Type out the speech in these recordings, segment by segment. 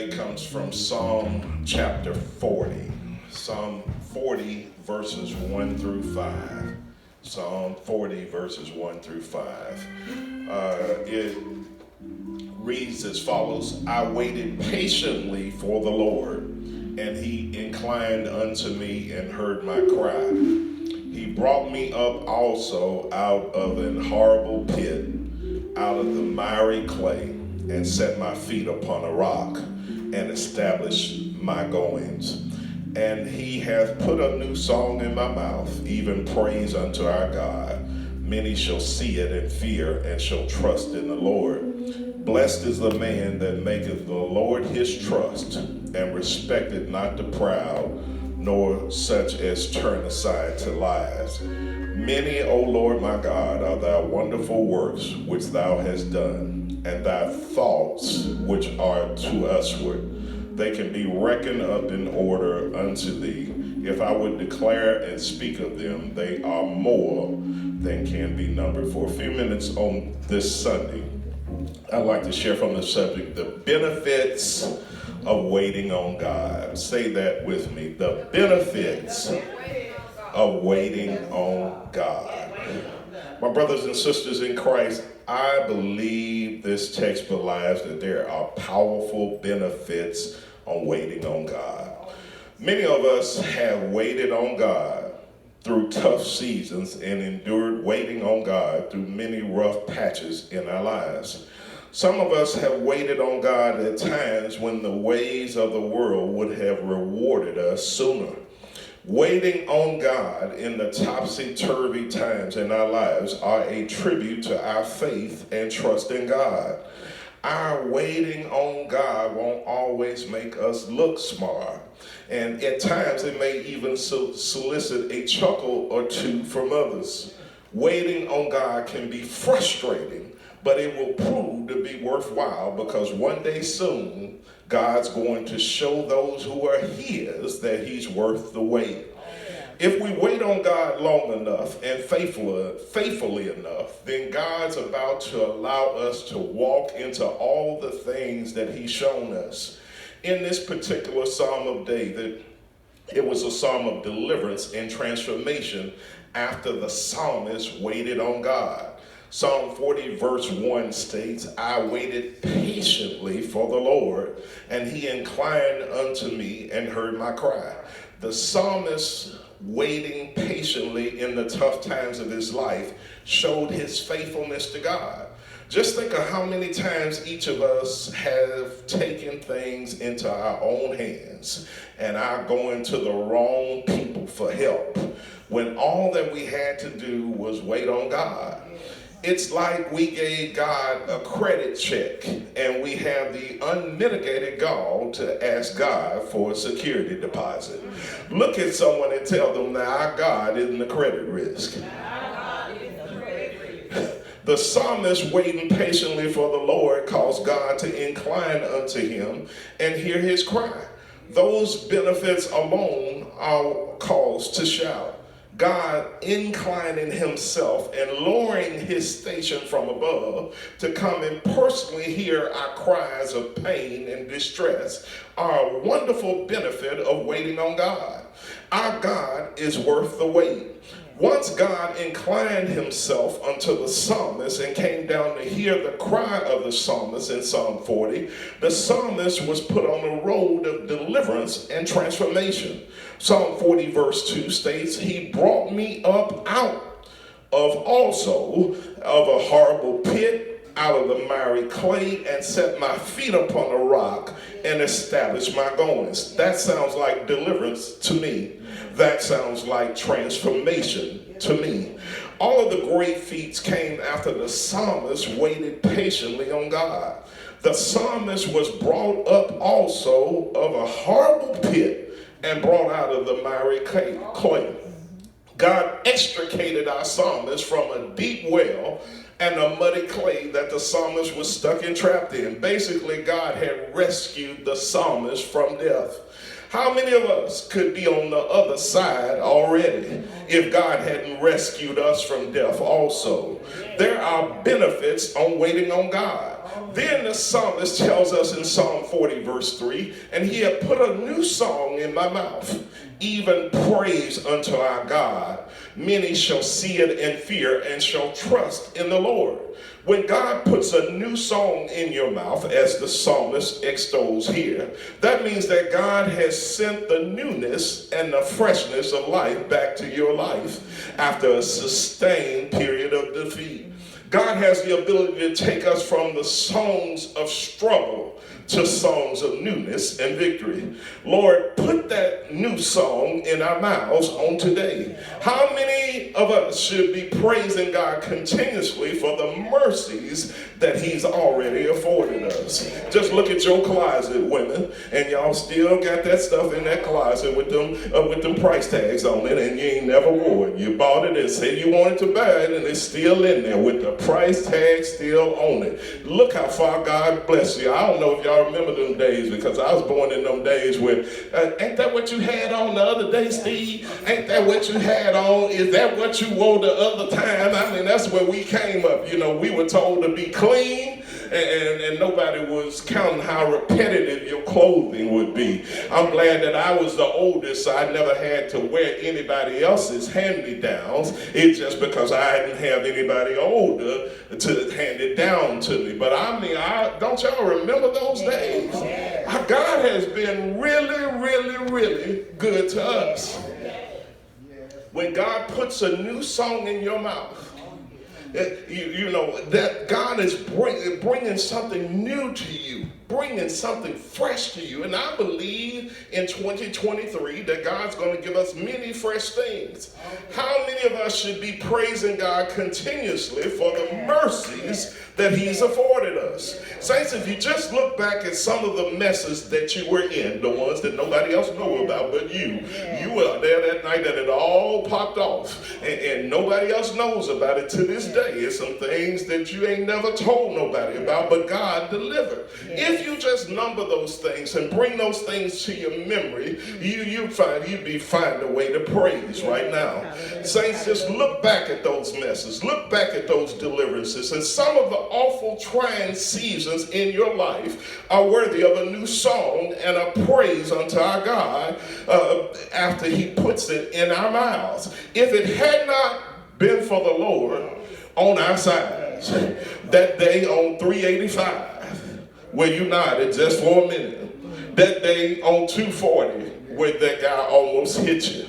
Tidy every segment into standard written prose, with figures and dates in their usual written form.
It comes from Psalm chapter 40. Psalm 40 verses 1 through 5. Psalm 40 verses 1 through 5. It reads as follows: I waited patiently for the Lord, and he inclined unto me and heard my cry. He brought me up also out of an horrible pit, out of the miry clay, and set my feet upon a rock, and established my goings. And he hath put a new song in my mouth, even praise unto our God. Many shall see it and fear, and shall trust in the Lord. Blessed is the man that maketh the Lord his trust, and respecteth not the proud, nor such as turn aside to lies. Many, O Lord my God, are thy wonderful works which thou hast done, and thy thoughts which are to usward. They can be reckoned up in order unto thee. If I would declare and speak of them, they are more than can be numbered. For a few minutes on this Sunday, I'd like to share from the subject, the benefits of waiting on God. Say that with me. The benefits of waiting on God. My brothers and sisters in Christ, I believe this text belies that there are powerful benefits on waiting on God. Many of us have waited on God through tough seasons and endured waiting on God through many rough patches in our lives. Some of us have waited on God at times when the ways of the world would have rewarded us sooner. Waiting on God in the topsy-turvy times in our lives are a tribute to our faith and trust in God. Our waiting on God won't always make us look smart, and at times it may even solicit a chuckle or two from others. Waiting on God can be frustrating, but it will prove to be worthwhile, because one day soon, God's going to show those who are his that he's worth the wait. If we wait on God long enough and faithfully enough, then God's about to allow us to walk into all the things that he's shown us. In this particular Psalm of David, it was a psalm of deliverance and transformation after the psalmist waited on God. Psalm 40 verse 1 states, I waited patiently for the Lord, and he inclined unto me and heard my cry. The psalmist waiting patiently in the tough times of his life showed his faithfulness to God. Just think of how many times each of us have taken things into our own hands and are going to the wrong people for help, when all that we had to do was wait on God. It's like we gave God a credit check and we have the unmitigated gall to ask God for a security deposit. Look at someone and tell them, now our God isn't the credit risk. The psalmist waiting patiently for the Lord caused God to incline unto him and hear his cry. Those benefits alone are cause to shout. God inclining himself and lowering his station from above to come and personally hear our cries of pain and distress are a wonderful benefit of waiting on God. Our God is worth the wait. Once God inclined himself unto the psalmist and came down to hear the cry of the psalmist in Psalm 40, the psalmist was put on the road of deliverance and transformation. Psalm 40 verse 2 states, he brought me up out of also of a horrible pit, out of the miry clay, and set my feet upon a rock and established my goings. That sounds like deliverance to me. That sounds like transformation to me. All of the great feats came after the psalmist waited patiently on God. The psalmist was brought up also of a horrible pit and brought out of the miry clay. God extricated our psalmist from a deep well and a muddy clay that the psalmist was stuck and trapped in. Basically, God had rescued the psalmist from death. How many of us could be on the other side already if God hadn't rescued us from death also? There are benefits on waiting on God. Then the psalmist tells us in Psalm 40 verse 3, and he had put a new song in my mouth, even praise unto our God. Many shall see it and fear and shall trust in the Lord. When God puts a new song in your mouth, as the psalmist extols here, that means that God has sent the newness and the freshness of life back to your life after a sustained period of defeat. God has the ability to take us from the songs of struggle to songs of newness and victory. Lord, put that new song in our mouths on today. How many of us should be praising God continuously for the mercies that he's already afforded us? Just look at your closet, women, and y'all still got that stuff in that closet with them price tags on it, and you ain't never wore it. You bought it and said you wanted to buy it, and it's still in there with the price tag still on it. Look how far God bless you. I don't know if y'all remember them days, because I was born in them days where, ain't that what you had on the other day, Steve? Ain't that what you had on? Is that what you wore the other time? I mean, that's where we came up. You know, we were told to be clean, and nobody was counting how repetitive your clothing would be. I'm glad that I was the oldest, so I never had to wear anybody else's hand-me-downs. It's just because I didn't have anybody older to hand it down to me. But I mean, don't y'all remember those days? God has been really, really, really good to us. When God puts a new song in your mouth, you know that God is bringing something new to you, bringing something fresh to you. And I believe in 2023 that God's going to give us many fresh things. How many of us should be praising God continuously for the mercies that he's afforded us? Saints, if you just look back at some of the messes that you were in, the ones that nobody else know about but you were there that night that it all popped off, and nobody else knows about it to this day. It's some things that you ain't never told nobody about, but God delivered. If you just number those things and bring those things to your memory, you'd find a way to praise right now. Saints, just look back at those messes, look back at those deliverances, and some of the awful trying seasons in your life are worthy of a new song and a praise unto our God after he puts it in our mouths. If it had not been for the Lord on our sides, that day on 385, where you nodded just for a minute, that day on 240, where that guy almost hit you,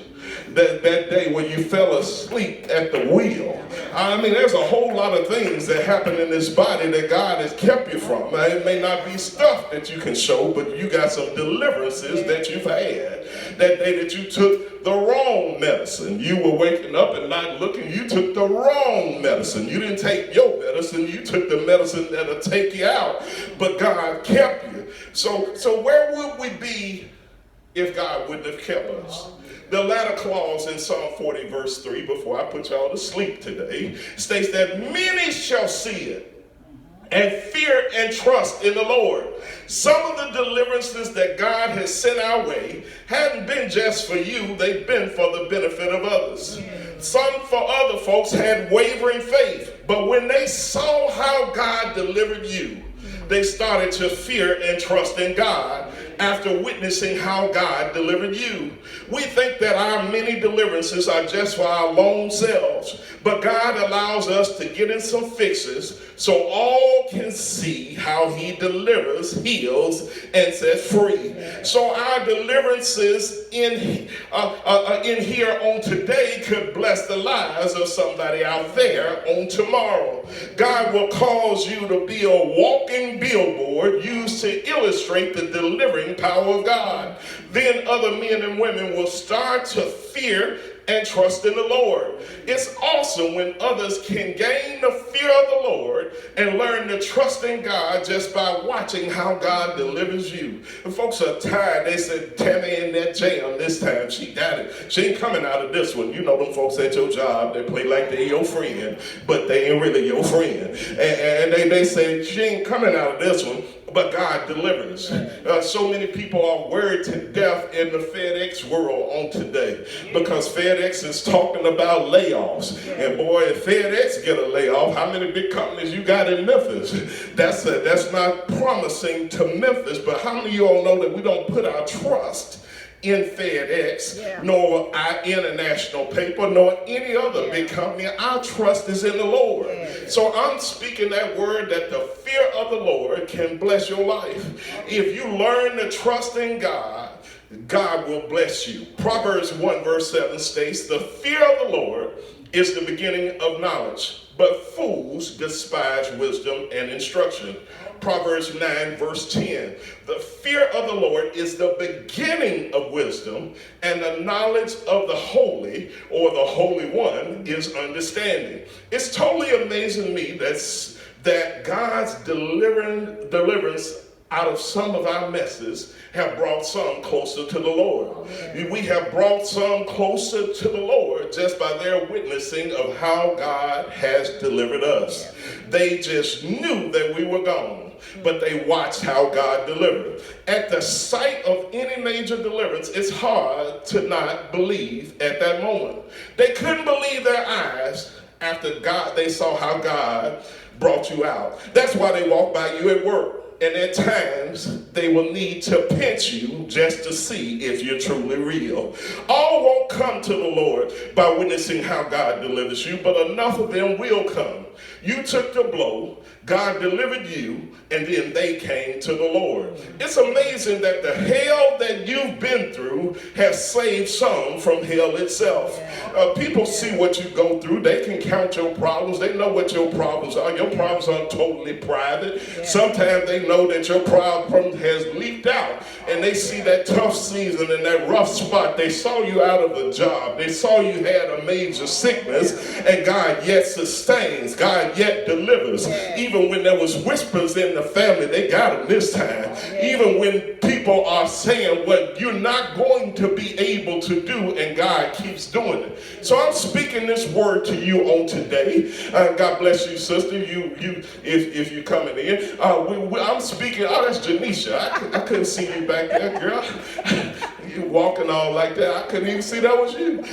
that day when you fell asleep at the wheel. I mean, there's a whole lot of things that happen in this body that God has kept you from. Now, it may not be stuff that you can show, but you got some deliverances that you've had. That day that you took the wrong medicine, you were waking up and not looking, you took the wrong medicine. You didn't take your medicine, you took the medicine that'll take you out, but God kept you. So where would we be if God wouldn't have kept us? The latter clause in Psalm 40 verse 3, before I put y'all to sleep today, states that many shall see it and fear and trust in the Lord. Some of the deliverances that God has sent our way hadn't been just for you, they've been for the benefit of others. Some for other folks had wavering faith, but when they saw how God delivered you, they started to fear and trust in God after witnessing how God delivered you. We think that our many deliverances are just for our lone selves, but God allows us to get in some fixes so all can see how he delivers, heals, and sets free. So our deliverances in here on today could bless the lives of somebody out there on tomorrow. God will cause you to be a walking billboard used to illustrate the delivering power of God. Then other men and women will start to fear and trust in the Lord. It's awesome when others can gain the fear of the Lord and learn to trust in God just by watching how God delivers you. And folks are tired. They said, Tammy in that jam this time. She got it. She ain't coming out of this one. You know them folks at your job, they play like they your friend, but they ain't really your friend. And they say, she ain't coming out of this one. but God delivers. So many people are worried to death in the FedEx world on today because FedEx is talking about layoffs. And boy, if FedEx get a layoff, how many big companies you got in Memphis? That's not promising to Memphis, but how many of you all know that we don't put our trust in FedEx, nor our international paper, nor any other big company? Our trust is in the Lord. So I'm speaking that word that the fear of the Lord can bless your life. If you learn to trust in God, God will bless you. Proverbs 1 verse 7 states, the fear of the Lord is the beginning of knowledge, but fools despise wisdom and instruction. Proverbs 9 verse 10, the fear of the Lord is the beginning of wisdom, and the knowledge of the holy, or the Holy One, is understanding. It's totally amazing to me that God's deliverance out of some of our messes have brought some closer to the Lord. We have brought some closer to the Lord just by their witnessing of how God has delivered us. They just knew that we were gone, but they watched how God delivered. At the sight of any major deliverance, it's hard to not believe at that moment. They couldn't believe their eyes after they saw how God brought you out. That's why they walk by you at work. And at times, they will need to pinch you just to see if you're truly real. All won't come to the Lord by witnessing how God delivers you, but enough of them will come. You took the blow, God delivered you, and then they came to the Lord. It's amazing that the hell that you've been through has saved some from hell itself. People see what you go through. They can count your problems. They know what your problems are. Your problems are totally private. Sometimes they know that your problem has leaked out, and they see that tough season and that rough spot. They saw you out of a job. They saw you had a major sickness, and God yet sustains. God yet delivers. Even when there was whispers in the family, they got him this time. Even when people are saying what you're not going to be able to do, and God keeps doing it. So I'm speaking this word to you on today. God bless you, sister. If you're coming in, I'm speaking. Oh, that's Janisha. I couldn't see you back there, girl. You walking all like that. I couldn't even see that was you.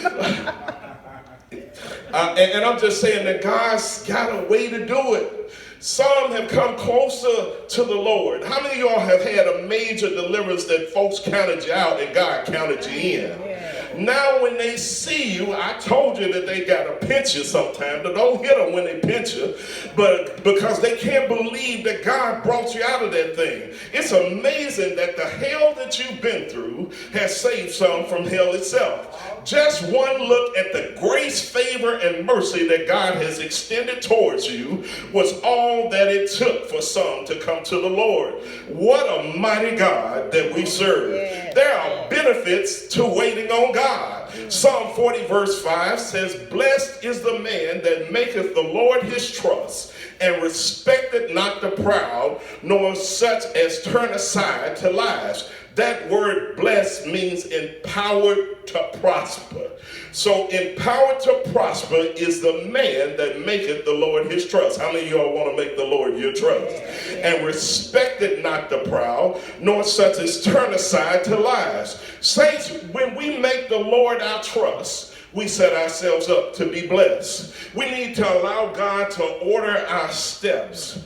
And I'm just saying that God's got a way to do it. Some have come closer to the Lord. How many of y'all have had a major deliverance that folks counted you out and God counted you in? Now when they see you, I told you that they got to pinch you sometimes. But don't hit them when they pinch you, but because they can't believe that God brought you out of that thing. It's amazing that the hell that you've been through has saved some from hell itself. Just one look at the grace, favor, and mercy that God has extended towards you was all that it took for some to come to the Lord. What a mighty God that we serve. There are benefits to waiting on God. Psalm 40 verse 5 says, blessed is the man that maketh the Lord his trust, and respecteth not the proud, nor such as turn aside to lies. That word blessed means empowered to prosper. So empowered to prosper is the man that maketh the Lord his trust. How many of y'all want to make the Lord your trust? And respected not the proud, nor such as turn aside to lies. Saints, when we make the Lord our trust, we set ourselves up to be blessed. We need to allow God to order our steps.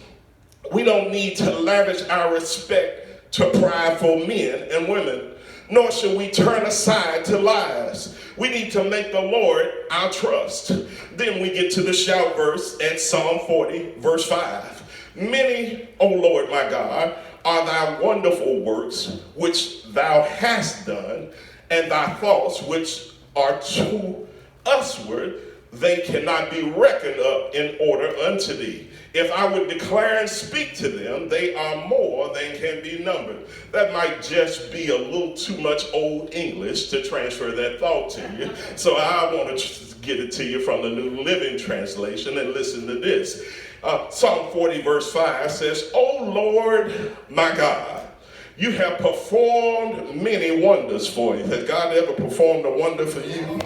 We don't need to lavish our respect to prideful men and women, nor should we turn aside to lies. We need to make the Lord our trust. Then we get to the shout verse at Psalm 40, verse 5. Many, O Lord my God, are thy wonderful works which thou hast done, and thy thoughts which are to usward, they cannot be reckoned up in order unto thee. If I would declare and speak to them, they are more than can be numbered. That might just be a little too much old English to transfer that thought to you. So I want to get it to you from the New Living Translation, and listen to this. Psalm 40 verse 5 says, O Lord my God, you have performed many wonders for you. Has God ever performed a wonder for you?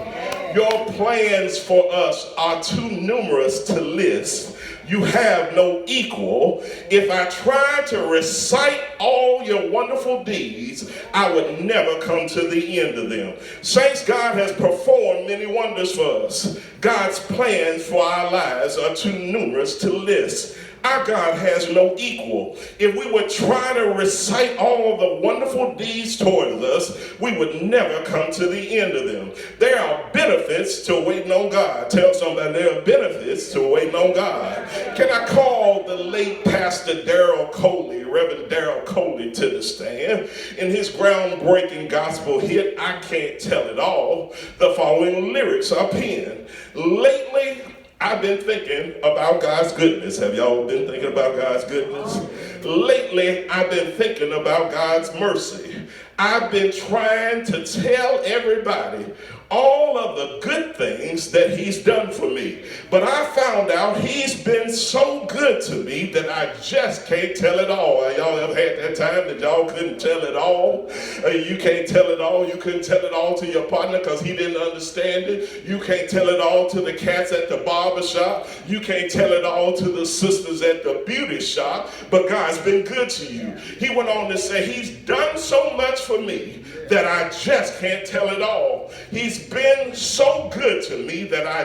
Your plans for us are too numerous to list. You have no equal. If I tried to recite all your wonderful deeds, I would never come to the end of them. Saints, God has performed many wonders for us. God's plans for our lives are too numerous to list. Our God has no equal. If we would try to recite all of the wonderful deeds towards us, we would never come to the end of them. There are benefits to waiting on God. Tell somebody there are benefits to waiting on God. Can I call the late Pastor Darrell Coley, Reverend Darrell Coley, to the stand? In his groundbreaking gospel hit, I Can't Tell It All, the following lyrics are penned. Lately, I've been thinking about God's goodness. Have y'all been thinking about God's goodness? Lately, I've been thinking about God's mercy. I've been trying to tell everybody all of the good things that he's done for me. But I found out he's been so good to me that I just can't tell it all. Y'all ever had that time that y'all couldn't tell it all? You can't tell it all. You couldn't tell it all to your partner because he didn't understand it. You can't tell it all to the cats at the barber shop. You can't tell it all to the sisters at the beauty shop. But God's been good to you. He went on to say he's done so much for me that I just can't tell it all. He's been so good to me that I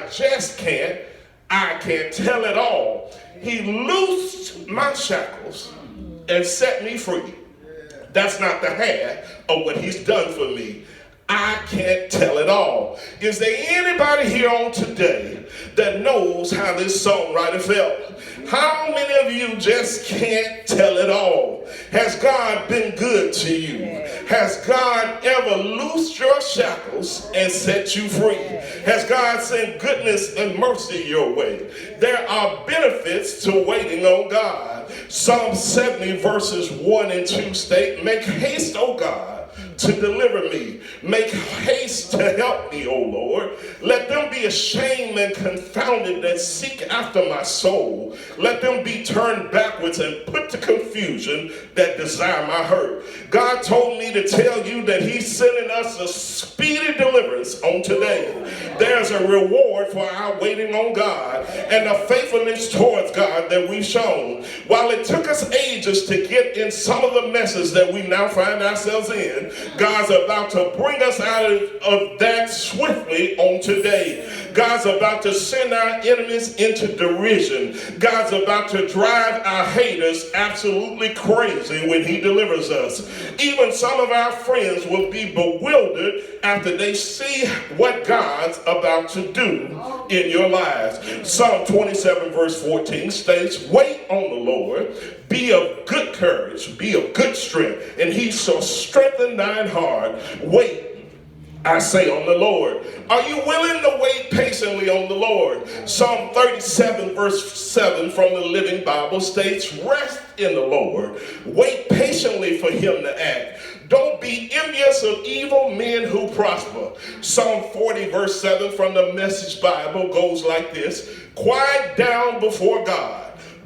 can't tell it all. He loosed my shackles and set me free. That's not the half of what he's done for me. I can't tell it all. Is there anybody here on today that knows how this songwriter felt? How many of you just can't tell it all? Has God been good to you? Has God ever loosed your shackles and set you free? Has God sent goodness and mercy your way? There are benefits to waiting on God. Psalm 70 verses 1 and 2 state, "Make haste, O God, to deliver me. Make haste to help me, O Lord. Let them be ashamed and confounded that seek after my soul. Let them be turned backwards and put to confusion that desire my hurt." God told me to tell you that he's sending us a speedy deliverance on today. There's a reward for our waiting on God and the faithfulness towards God that we've shown. While it took us ages to get in some of the messes that we now find ourselves in, God's about to bring us out of that swiftly on today. God's about to send our enemies into derision. God's about to drive our haters absolutely crazy when he delivers us. Even some of our friends will be bewildered after they see what God's about to do in your lives. Psalm 27 verse 14 states, "Wait on the Lord, be of good courage, be of good strength, and he shall strengthen thine heart. Wait, I say, on the Lord." Are you willing to wait patiently on the Lord? Psalm 37 verse 7 from the Living Bible states, "Rest in the Lord. Wait patiently for him to act. Don't be envious of evil men who prosper." Psalm 40 verse 7 from the Message Bible goes like this, "Quiet down before God.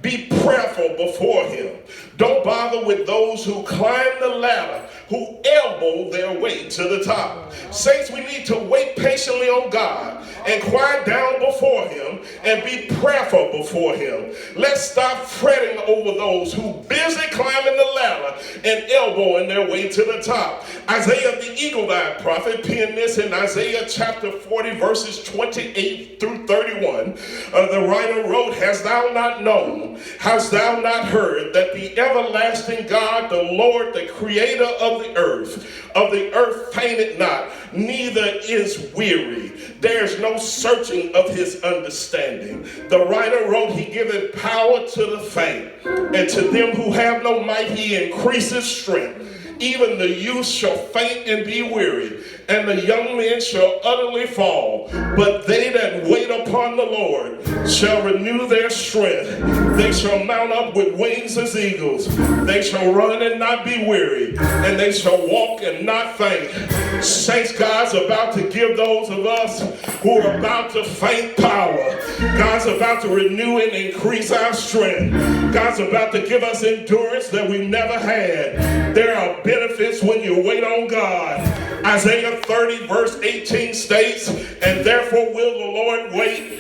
Be prayerful before him. Don't bother with those who climb the ladder, who elbow their way to the top." Saints, we need to wait patiently on God and quiet down before him and be prayerful before him. Let's stop fretting over those who busy climbing the ladder and elbowing their way to the top. Isaiah the eagle-eyed prophet penned this in Isaiah chapter 40 verses 28 through 31. The writer wrote, "Hast thou not known, hast thou not heard, that the everlasting God, the Lord, the creator of the earth fainteth not, neither is weary. There's no searching of his understanding." The writer wrote, "He giveth power to the faint, and to them who have no might he increases strength. Even the youth shall faint and be weary, and the young men shall utterly fall. But they that wait upon the Lord shall renew their strength. They shall mount up with wings as eagles. They shall run and not be weary, and they shall walk and not faint." Saints, God's about to give those of us who are about to faint power. God's about to renew and increase our strength. God's about to give us endurance that we never had. There are benefits when you wait on God. Isaiah 30 verse 18 states, "And therefore will the Lord wait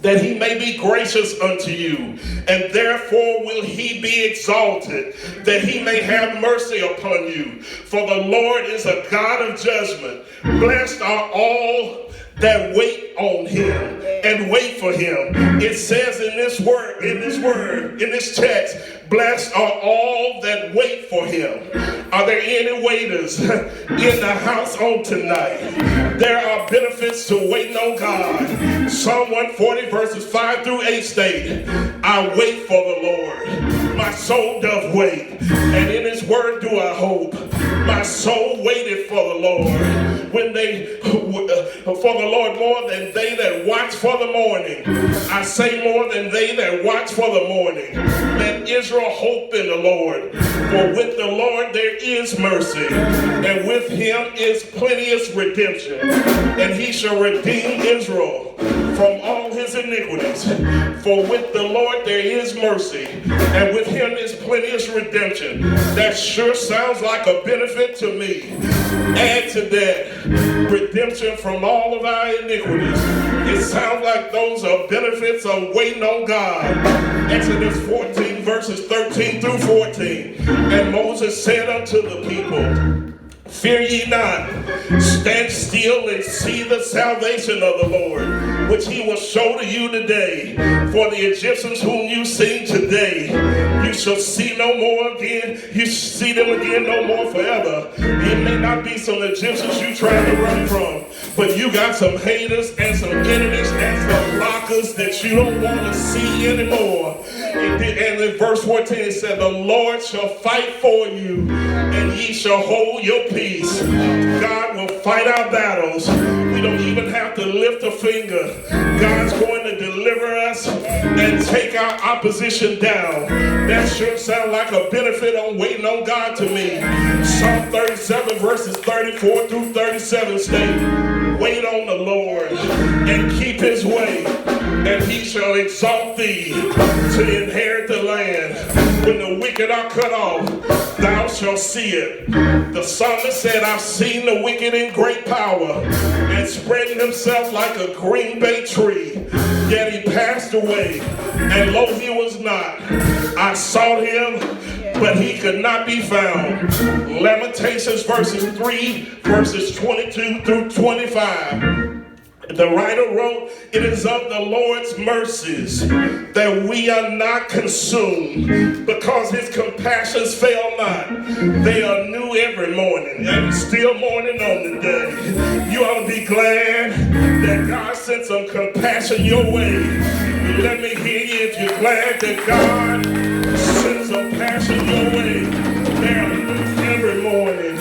that he may be gracious unto you, and therefore will he be exalted, that he may have mercy upon you. For the Lord is a God of judgment. Blessed are all that wait on him and wait for him. It says in this text, blessed are all that wait for him. Are there any waiters in the house on tonight? There are benefits to waiting on God. Psalm 140 verses 5 through 8 state, I wait for the Lord. My soul doth wait, and in his word do I hope. My soul waited for the Lord. For the Lord more than they that watch for the morning. I say more than they that watch for the morning. Let Israel hope in the Lord. For with the Lord there is mercy, and with him is plenteous redemption. And he shall redeem Israel from all his iniquities. For with the Lord there is mercy, and with him is plenteous redemption. That sure sounds like a benefit to me. Add to that redemption from all of our iniquities. It sounds like those are benefits of waiting on God. Exodus 14 verses 13 through 14. And Moses said unto the people, fear ye not, stand still and see the salvation of the Lord, which he will show to you today. For the Egyptians whom you see today, you shall see no more again. You shall see them again no more forever. It may not be some Egyptians you trying to run from, but you got some haters and some enemies and some blockers that you don't want to see anymore. And in verse 14 it said, the Lord shall fight for you, and ye shall hold your peace. God will fight our battles. We don't even have to lift a finger. God's going to deliver us and take our opposition down. That sure sounds like a benefit on waiting on God to me. Psalm 37 verses 34 through 37 state, wait on the Lord and keep his way, and he shall exalt thee to inherit the land. When the wicked are cut off, thou shalt see it. The psalmist said, I've seen the wicked in great power, and spreading himself like a green bay tree. Yet he passed away, and lo, he was not. I sought him, but he could not be found. Lamentations verses 3, verses 22 through 25. The writer wrote, it is of the Lord's mercies that we are not consumed, because his compassions fail not. They are new every morning, and still morning on the day. You ought to be glad that God sent some compassion your way. Let me hear you if you're glad that God sent some passion your way. They are new every morning.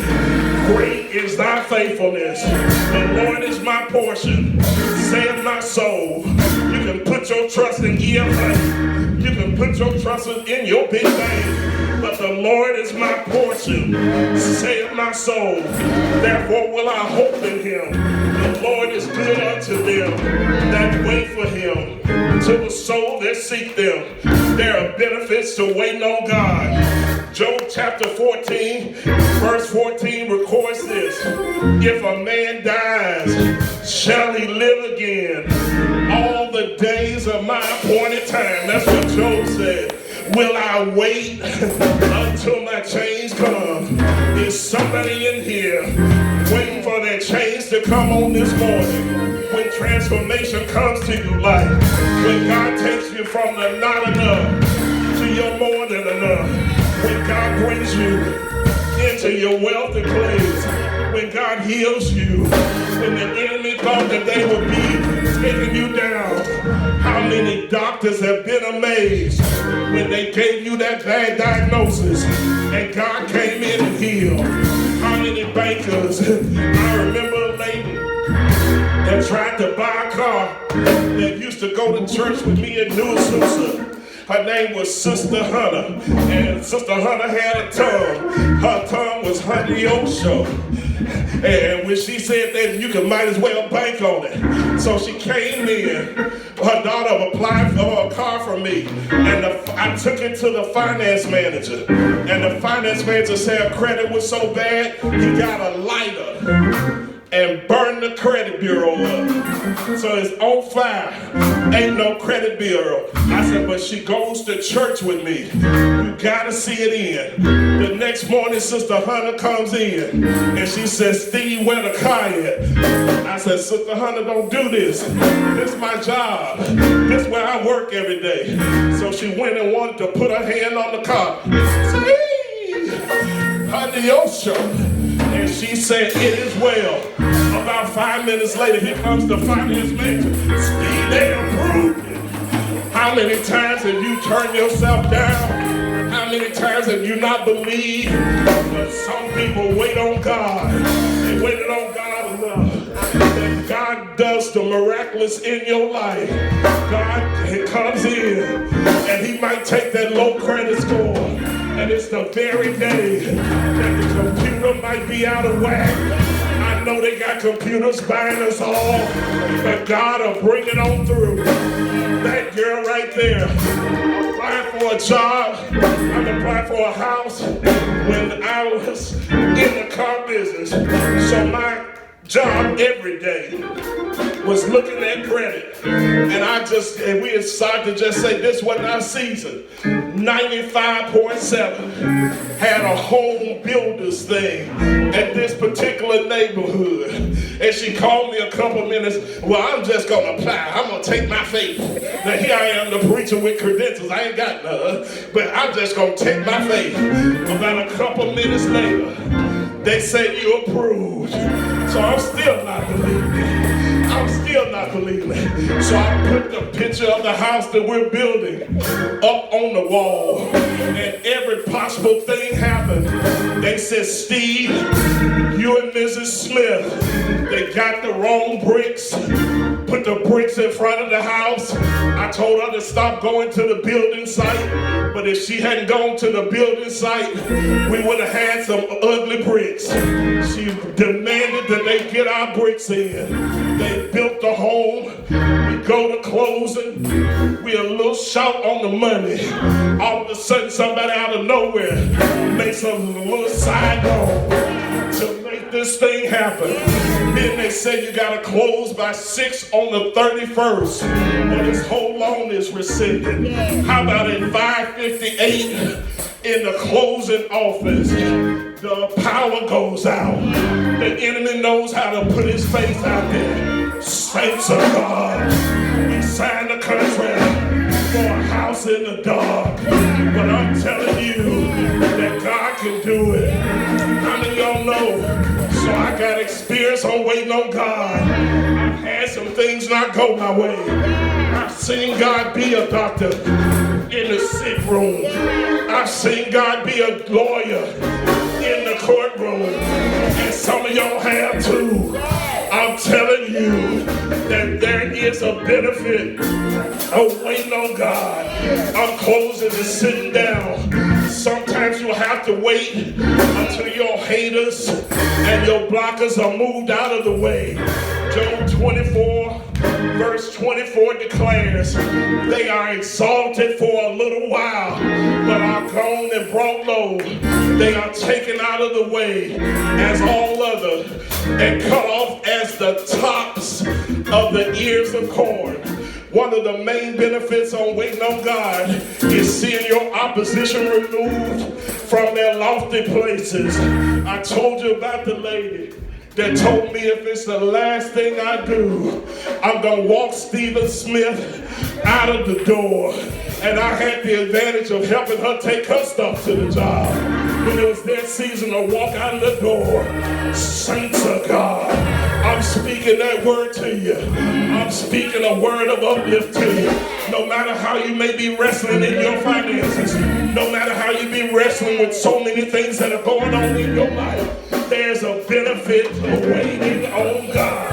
Great is thy faithfulness. The Lord is my portion, saith my soul. You can put your trust in EFA. You can put your trust in your big bang. But the Lord is my portion, saith my soul. Therefore will I hope in him. The Lord is good unto them that wait for him, to the soul that seek them. There are benefits to waiting on God. Job chapter 14, verse 14 records this. If a man dies, shall he live again all the days of my appointed time? That's what Job said. Will I wait until my change comes? Is somebody in here waiting for that change to come on this morning? When transformation comes to your life, when God takes you from the not enough to your more than enough, when God brings you into your wealthy place, when God heals you, when the enemy thought that they would be taking you down. How many doctors have been amazed when they gave you that bad diagnosis and God came in and healed? How many bankers? I remember a lady that tried to buy a car that used to go to church with me in New Azusa. Her name was Sister Hunter, and Sister Hunter had a tongue. Her tongue was Honey Osho. And when she said that, you might as well bank on it. So she came in. Her daughter applied for a car for me, and I took it to the finance manager. And the finance manager said her credit was so bad, he got a lighter. and burn the credit bureau up. So it's on fire. Ain't no credit bureau. I said, but she goes to church with me. You gotta see it in. The next morning, Sister Hunter comes in and she says, Steve, where the car at? I said, Sister Hunter, don't do this. This is my job. This is where I work every day. So she went and wanted to put her hand on the car. And she said, hey, adiosha. And she said, it is well. About 5 minutes later, here comes the finance manager. Steve, they approved it. How many times have you turned yourself down? How many times have you not believed? But some people wait on God. They waited on God enough. And God does the miraculous in your life. God comes in and he might take that low credit score. And it's the very day that the computer might be out of whack. I know they got computers buying us all, but God will bring it on through. That girl right there, applying for a job, I'm applying for a house when I was in the car business. So my job every day was looking at credit. And we decided to just say this wasn't our season. 95.7 had a home builders thing at this particular neighborhood. And she called me a couple minutes, well, I'm just gonna apply. I'm gonna take my faith. Now here I am, the preacher with credentials. I ain't got none, but I'm just gonna take my faith. About a couple minutes later, they said you approved. So I'm still not believing. So I put the picture of the house that we're building up on the wall. And every possible thing happened. They said, Steve, you and Mrs. Smith, they got the wrong bricks. Put the bricks in front of the house. I told her to stop going to the building site. But if she hadn't gone to the building site, we would have had some ugly bricks. She demanded that they get our bricks in. They built the home. We go to closing. We're a little short on the money. All of a sudden, somebody out of nowhere makes a little side loan to make this thing happen. Then they say you gotta close by 6 on the 31st. Well, this whole loan is rescinded. How about at 5:58 in the closing office, the power goes out. The enemy knows how to put his face out there. Saints of God, we signed a contract for a house in the dark. But I'm telling you that God can do it. How many of y'all know? So I got experience on waiting on God. I've had some things not go my way. I've seen God be a doctor in the sick room. I've seen God be a lawyer in the courtroom. And some of y'all have too. I'm telling you that there is a benefit of waiting on God. I'm closing and sitting down. Sometimes you'll have to wait until your haters and your blockers are moved out of the way. Job 24, verse 24 declares, they are exalted for a little while, but are gone and brought low. They are taken out of the way as all other and cut off as the tops of the ears of corn. One of the main benefits on waiting on God is seeing your opposition removed from their lofty places. I told you about the lady that told me if it's the last thing I do, I'm gonna walk Stephen Smith out of the door. And I had the advantage of helping her take her stuff to the job. When it was their season to walk out of the door, saints of God, I'm speaking that word to you. I'm speaking a word of uplift to you. No matter how you may be wrestling in your finances, no matter how you be wrestling with so many things that are going on in your life, there's a benefit of waiting on God.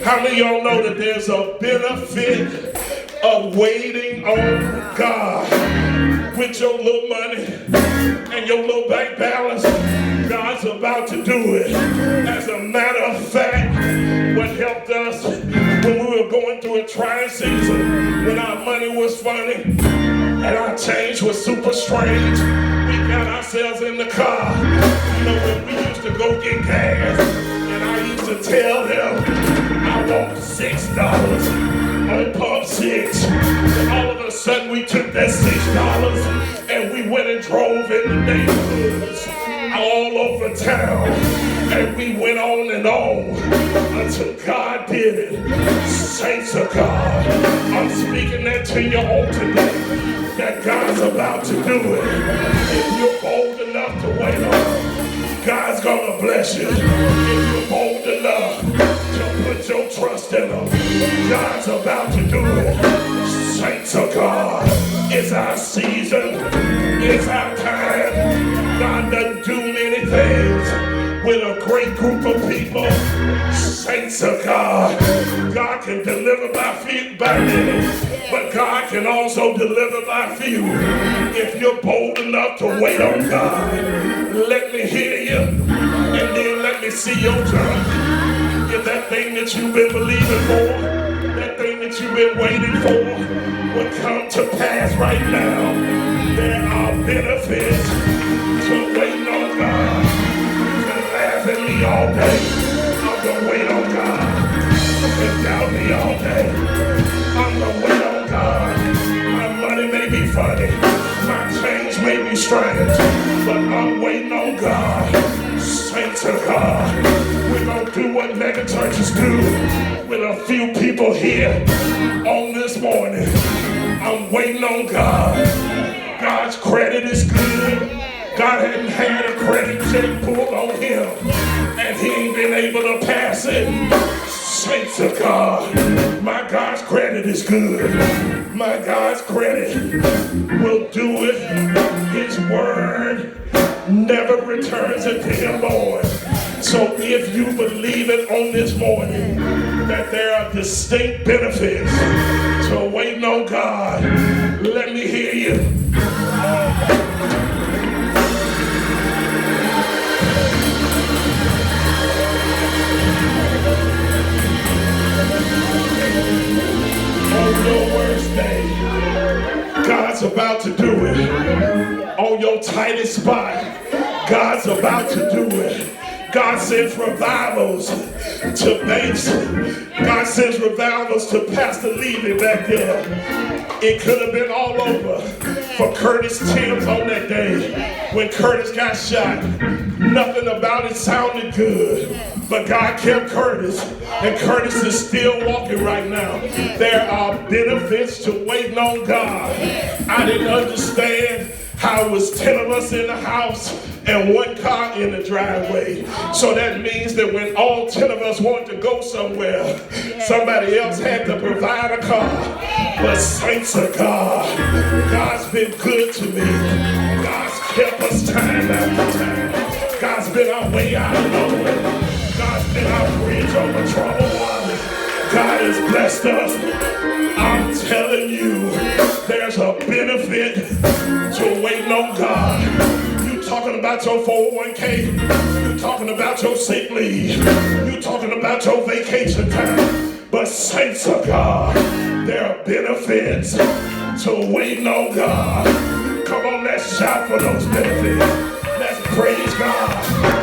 How many of y'all know that there's a benefit of waiting on God? With your little money and your little bank balance, God's about to do it. As a matter of fact, what helped us when we were going through a trying season, when our money was funny and our change was super strange, we got ourselves in the car. You know, when we used to go get gas, and I used to to tell them, I want $6 on pump 6. And all of a sudden we took that $6 and we went and drove in the neighborhoods all over town. And we went on until God did it. Saints of God, I'm speaking that to you on today, that God's about to do it. If you're bold enough to wait on, God's gonna bless you. If you're bold enough to put your trust in Him, God's about to do it. Saints of God, it's our season, it's our time. God doesn't do many things with a great group of people. Saints of God, God can deliver by many, but God can also deliver by few. If you're bold enough to wait on God, let me hear you, and then let me see your turn. If that thing that you've been believing for, that thing that you've been waiting for, will come to pass right now. There are benefits to waiting on God. You can laugh at me all day. I'm gonna wait on God. You can doubt me all day. I'm gonna wait on God. My money may be funny. My change may be strange. But I'm waiting on God. Saints of God. We're gonna do what mega churches do with a few people here on this morning. I'm waiting on God. God's credit is good. God hadn't had a credit check pulled on him, and he ain't been able to pass it. Saints of God, my God's credit is good. My God's credit will do it. His word never returns unto him, Lord. So if you believe it on this morning, that there are distinct benefits to waiting on God, let me hear you. On your worst day, God's about to do it. On your tightest spot, God's about to do it. God sends revivals to Bates. God sends revivals to Pastor Levy back there. It could have been all over for Curtis Timms on that day when Curtis got shot. Nothing about it sounded good, but God kept Curtis, and Curtis is still walking right now. There are benefits to waiting on God. I didn't understand how it was 10 of us in the house and one car in the driveway. So that means that when all 10 of us wanted to go somewhere, somebody else had to provide a car. But saints of God, God's been good to me. God's kept us time after time. God's been our way out of nowhere. God's been our bridge over troubled waters. God has blessed us. I'm telling you, there's a benefit to waiting on God. You talking about your 401k, you talking about your sick leave, you talking about your vacation time. But saints of God, there are benefits to waiting on God. Come on, let's shout for those benefits. Let's praise God.